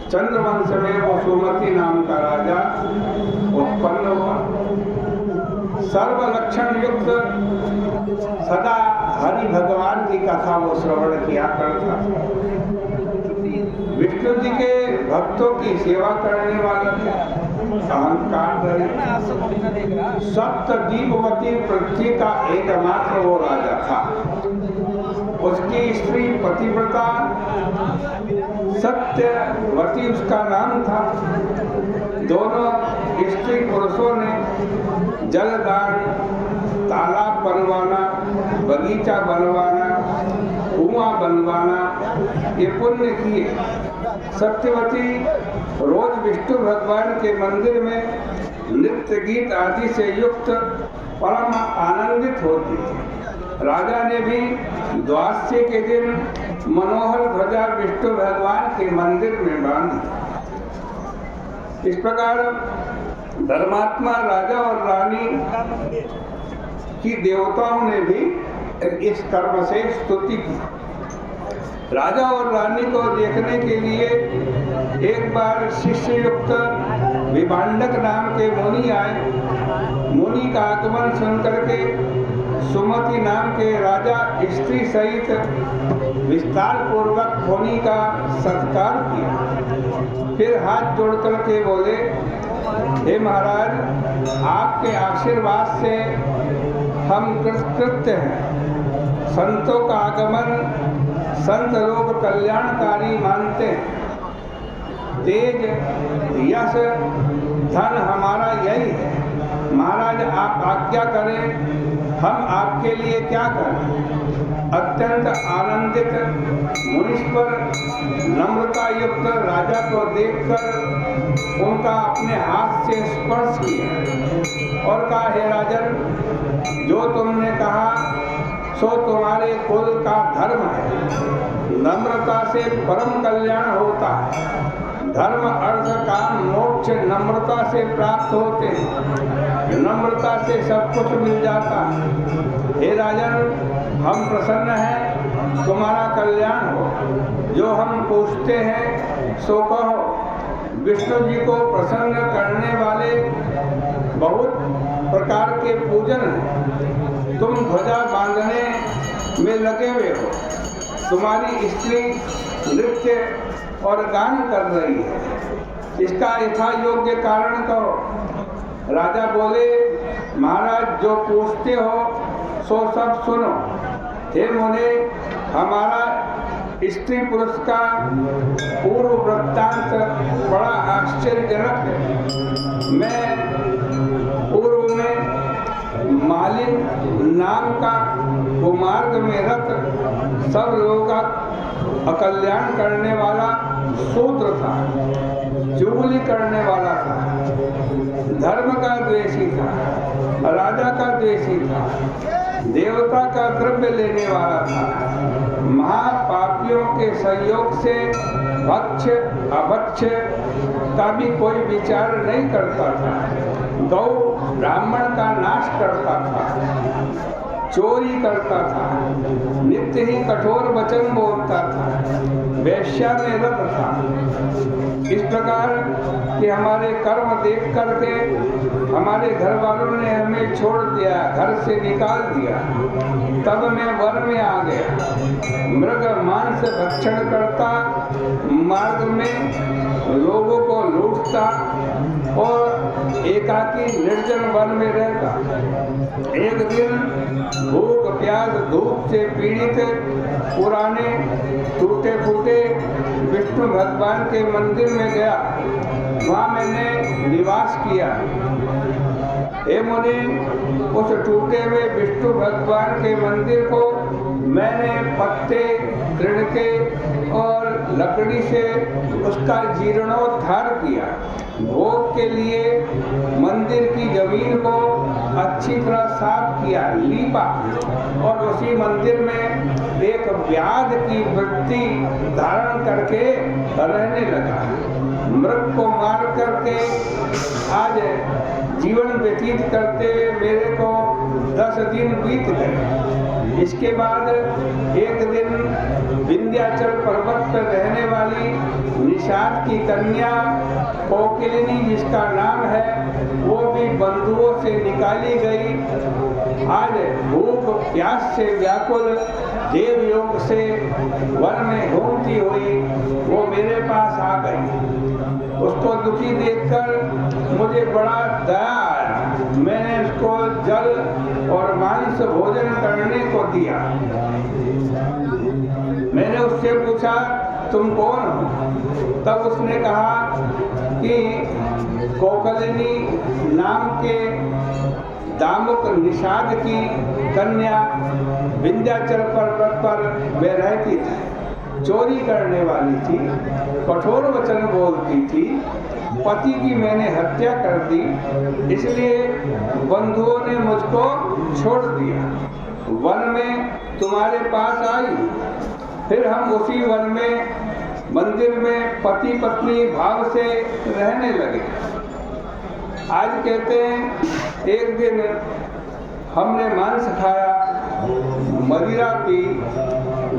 चंद्रवंश में वो सुमति नाम का राजा उत्पन्न हुआ। सर्व लक्षण युक्त सदा हरि भगवान की कथा वो श्रवण किया करता। विष्णु जी के भक्तों की सेवा करने वाला था, अहंकार रहित, सप्तदीपवती पृथ्वी का एकमात्र वो राजा था। उसकी स्त्री पतिव्रता सत्यवती उसका नाम था। दोनों स्त्री पुरुषों ने जलदान, तालाब बनवाना, बगीचा बनवाना, कुआं बनवाना ये पुण्य किए। सत्यवती रोज विष्णु भगवान के मंदिर में नृत्य गीत आदि से युक्त परम आनंदित होती थी। राजा ने भी द्वादशी के दिन मनोहर ध्वजा विष्णु भगवान के मंदिर में बांधी। इस प्रकार धर्मात्मा राजा और रानी की देवताओं ने भी इस कर्म से स्तुति की। राजा और रानी को देखने के लिए एक बार शिष्य युक्त विभांडक नाम के मुनि आए। मुनि का आगमन सुनकर के सुमति नाम के राजा स्त्री सहित विस्तार पूर्वक होनी का सत्कार किया। फिर हाथ जोड़ करके बोले, हे महाराज, आपके आशीर्वाद से हम कृतकृत्य हैं। संतों का आगमन संत लोग कल्याणकारी मानते हैं। तेज यश धन हमारा यही है। महाराज आप आज्ञा करें, हम आपके लिए क्या करें। अत्यंत आनंदित मुनीश्वर नम्रता युक्त राजा को देखकर उनका अपने हाथ से स्पर्श किया और कहा, हे राजन, जो तुमने कहा सो तुम्हारे कुल का धर्म है। नम्रता से परम कल्याण होता है। धर्म अर्थ काम मोक्ष नम्रता से प्राप्त होते हैं। नम्रता से सब कुछ मिल जाता है। हे राजन, हम प्रसन्न हैं, तुम्हारा कल्याण हो। जो हम पूछते हैं सो कहो। विष्णु जी को प्रसन्न करने वाले बहुत प्रकार के पूजन हैं। तुम ध्वजा बांधने में लगे हुए हो। तुम्हारी स्त्री नृत्य और गान कर रही है। इसका यथा योग्य कारण कहो। राजा बोले, महाराज, जो पूछते हो सो सब सुनो। हे मुने, हमारा स्त्री पुरुष का पूर्व वृत्तांत बड़ा आश्चर्यजनक है। मैं पूर्व में मालिन नाम का कुमार्ग में रत सब लोगों का अकल्याण करने वाला सूत्र था। चुगली करने वाला था। धर्म का द्वेषी था। राजा का द्वेषी था। देवता का द्रव्य लेने वाला था। महापापियों के सहयोग से भक्ष अभक्ष का भी कोई विचार नहीं करता था। गौ ब्राह्मण का नाश करता था। चोरी करता था। नित्य ही कठोर वचन बोलता था। वेश्या में रत था। इस प्रकार कि हमारे कर्म देख करके हमारे घर वालों ने हमें छोड़ दिया, घर से निकाल दिया। तब मैं वन में आ गया। मृग मांस भक्षण करता, मार्ग में लोगों को लूटता और एकाकी निर्जन वन में रहता। एक दिन भूख प्यास धूप से पीड़ित पुराने टूटे फूटे विष्णु भगवान के मंदिर में गया। वहाँ मैंने निवास किया। हे मुनि, उस टूटे हुए विष्णु भगवान के मंदिर को मैंने पत्ते, तृणके और लकड़ी से उसका जीर्णोद्धार किया। भोग के लिए मंदिर की जमीन को अच्छी तरह साफ किया, लीपा और उसी मंदिर में एक व्याध की वृत्ति धारण करके रहने लगा। मृग को मार करके आज जीवन व्यतीत करते मेरे को 10 दिन बीत गए। इसके बाद एक दिन विंध्याचल पर्वत पर रहने वाली निषाद की कन्या कोकिलिनी जिसका नाम है वो भी बंधुओं से निकाली गई। आज भूख प्यास से व्याकुल देवयोग से वन में घूमती हुई वो मेरे पास आ गई। उसको दुखी देखकर मुझे बड़ा दया आया। मैंने उसको जल और मांस भोजन करने को दिया। मैंने उससे पूछा तुम कौन हो? तब उसने कहा कि कोकिलिनी नाम के दामुक निषाद की कन्या विंध्याचल पर्वत पर वे रहती थी। चोरी करने वाली थी, कठोर वचन बोलती थी। पति की मैंने हत्या कर दी, इसलिए बंधुओं ने मुझको छोड़ दिया। वन में तुम्हारे पास आई, फिर हम उसी वन में मंदिर में पति पत्नी भाव से रहने लगे। आज कहते हैं एक दिन हमने मांस खाया, मदिरा पी।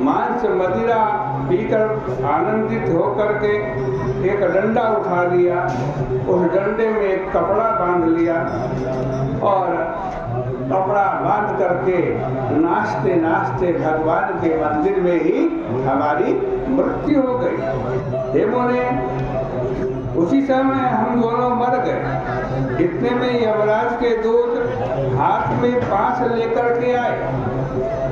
मांस मदिरा पीकर आनंदित होकर के एक डंडा उठा लिया, उस डंडे में एक कपड़ा बांध लिया और कपड़ा बांध करके नाचते नाचते भगवान के मंदिर में ही हमारी मृत्यु हो गई। देवों ने उसी समय हम दोनों मर गए। इतने में यमराज के दूत हाथ में पास लेकर के आए।